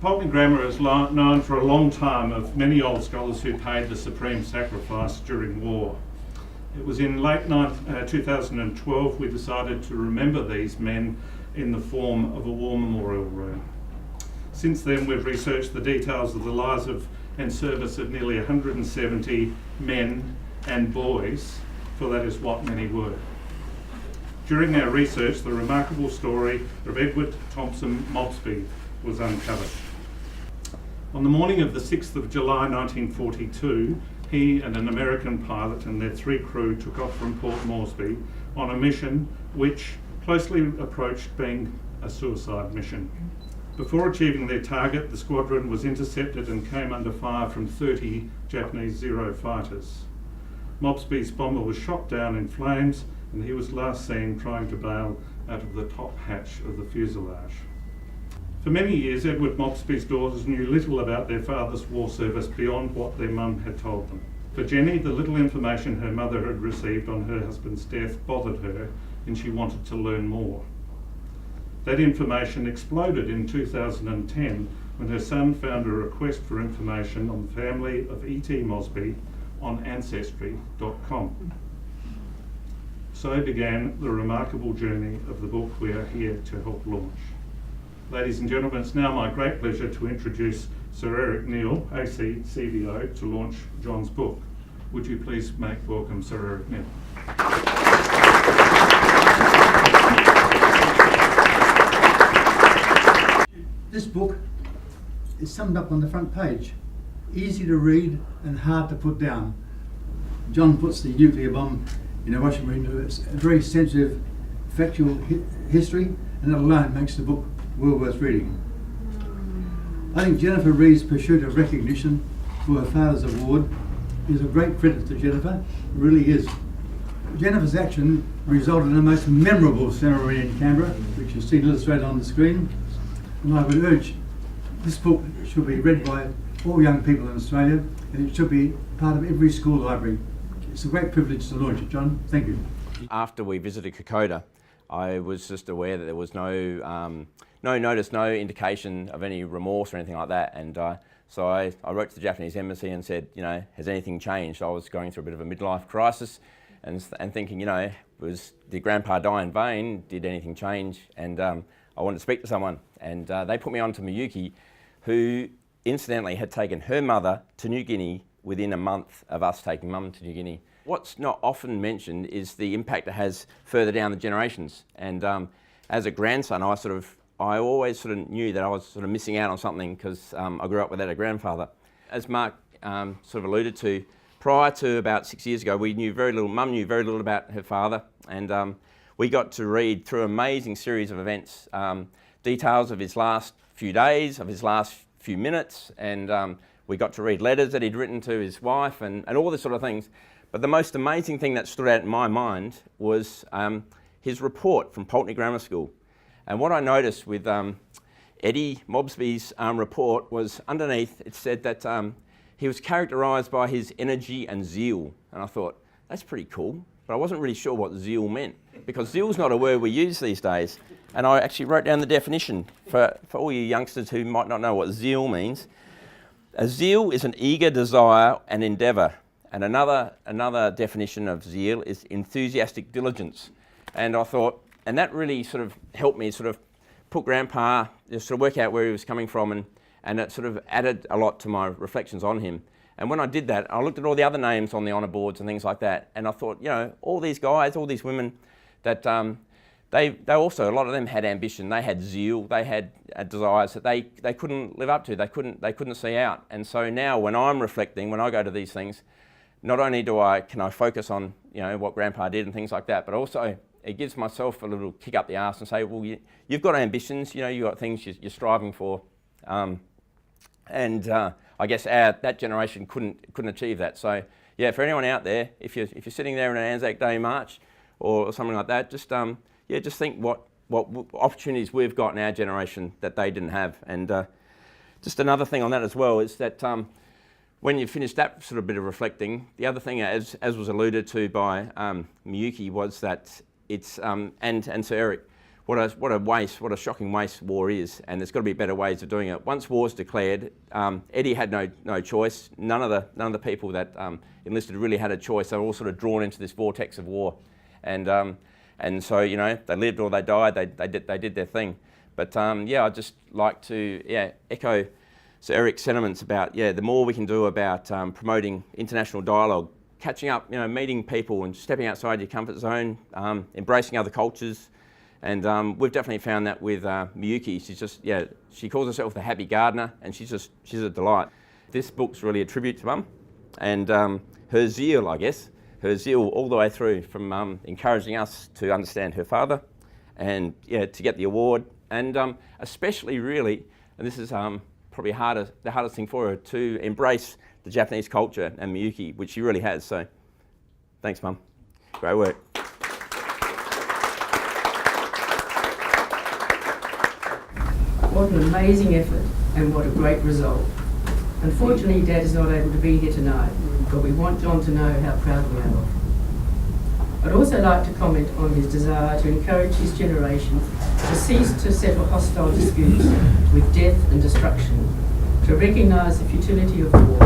Pulteney Grammar is known for a long time of many old scholars who paid the supreme sacrifice during war. It was in late 2012 we decided to remember these men in the form of a war memorial room. Since then we've researched the details of the lives of and service of nearly 170 men and boys, for that is what many were. During our research, the remarkable story of Edward Thompson Mobsby was uncovered. On the morning of the 6th of July 1942, he and an American pilot and their 3 crew took off from Port Moresby on a mission which closely approached being a suicide mission. Before achieving their target, the squadron was intercepted and came under fire from 30 Japanese Zero fighters. Mobsby's bomber was shot down in flames and he was last seen trying to bail out of the top hatch of the fuselage. For many years, Edward Mobsby's daughters knew little about their father's war service beyond what their mum had told them. For Jenny, the little information her mother had received on her husband's death bothered her and she wanted to learn more. That information exploded in 2010 when her son found a request for information on the family of E.T. Mosby on Ancestry.com. So began the remarkable journey of the book we are here to help launch. Ladies and gentlemen, it's now my great pleasure to introduce Sir Eric Neal, AC CVO, to launch John's book. Would you please make welcome Sir Eric Neal. This book is summed up on the front page. Easy to read and hard to put down. John puts the nuclear bomb in a washing machine. It's a very sensitive, factual history, and that alone makes the book well worth reading. I think Jennifer Reed's pursuit of recognition for her father's award is a great credit to Jennifer. It really is. Jennifer's action resulted in the most memorable ceremony in Canberra, which is seen illustrated on the screen. And I would urge this book should be read by all young people in Australia, and it should be part of every school library. It's a great privilege to launch it, John. Thank you. After we visited Kokoda, I was just aware that there was no notice, no indication of any remorse or anything like that. And so I wrote to the Japanese embassy and said, has anything changed? I was going through a bit of a midlife crisis and thinking, did Grandpa die in vain? Did anything change? And I wanted to speak to someone. And they put me on to Miyuki, who incidentally had taken her mother to New Guinea within a month of us taking Mum to New Guinea. What's not often mentioned is the impact it has further down the generations. And as a grandson, I always sort of knew that I was sort of missing out on something because I grew up without a grandfather. As Mark sort of alluded to, prior to about 6 years ago, Mum knew very little about her father, and we got to read through an amazing series of events, details of his last few days, of his last few minutes, and we got to read letters that he'd written to his wife and all this sort of things. But the most amazing thing that stood out in my mind was his report from Pulteney Grammar School. And what I noticed with Eddie Mobsby's report was underneath it said that he was characterised by his energy and zeal. And I thought, that's pretty cool, but I wasn't really sure what zeal meant, because zeal's not a word we use these days. And I actually wrote down the definition for all you youngsters who might not know what zeal means. A zeal is an eager desire and endeavour. And another definition of zeal is enthusiastic diligence. And I thought, and that really sort of helped me sort of put Grandpa, just sort of work out where he was coming from, and it sort of added a lot to my reflections on him. And when I did that, I looked at all the other names on the honour boards and things like that, and I thought, all these guys, all these women, that they also, a lot of them had ambition, they had zeal, they had desires that they couldn't live up to, they couldn't see out. And so now when I'm reflecting, when I go to these things, not only can I focus on what Grandpa did and things like that, but also it gives myself a little kick up the arse and say, well, you've got ambitions, you've got things you're striving for, and I guess that generation couldn't achieve that. So yeah, for anyone out there, if you're sitting there in an Anzac Day march or something like that, just think what opportunities we've got in our generation that they didn't have. And just another thing on that as well is that when you finish that sort of bit of reflecting, the other thing, as was alluded to by Miyuki, was that it's and Sir Eric, what a waste, what a shocking waste war is, and there's got to be better ways of doing it. Once war's declared, Eddie had no choice. None of the people that enlisted really had a choice. They were all sort of drawn into this vortex of war, and so they lived or they died. They did their thing. But I'd just like to echo Sir Eric's sentiments about the more we can do about promoting international dialogue, catching up, meeting people and stepping outside your comfort zone, embracing other cultures. And we've definitely found that with Miyuki. She's just, she calls herself the happy gardener, and she's a delight. This book's really a tribute to Mum, and her zeal, I guess, all the way through from encouraging us to understand her father, and to get the award, and especially really, and this is probably the hardest thing for her, to embrace the Japanese culture and Miyuki, which she really has. So, thanks, Mum. Great work. What an amazing effort and what a great result. Unfortunately, Dad is not able to be here tonight, but we want John to know how proud we are of him. I'd also like to comment on his desire to encourage his generation to cease to settle hostile disputes with death and destruction, to recognise the futility of war,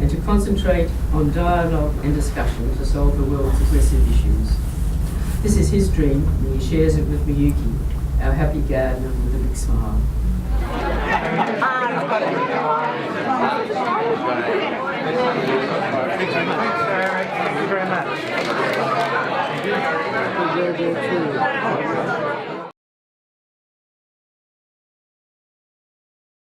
and to concentrate on dialogue and discussion to solve the world's aggressive issues. This is his dream, and he shares it with Miyuki, our happy gardener with a big smile.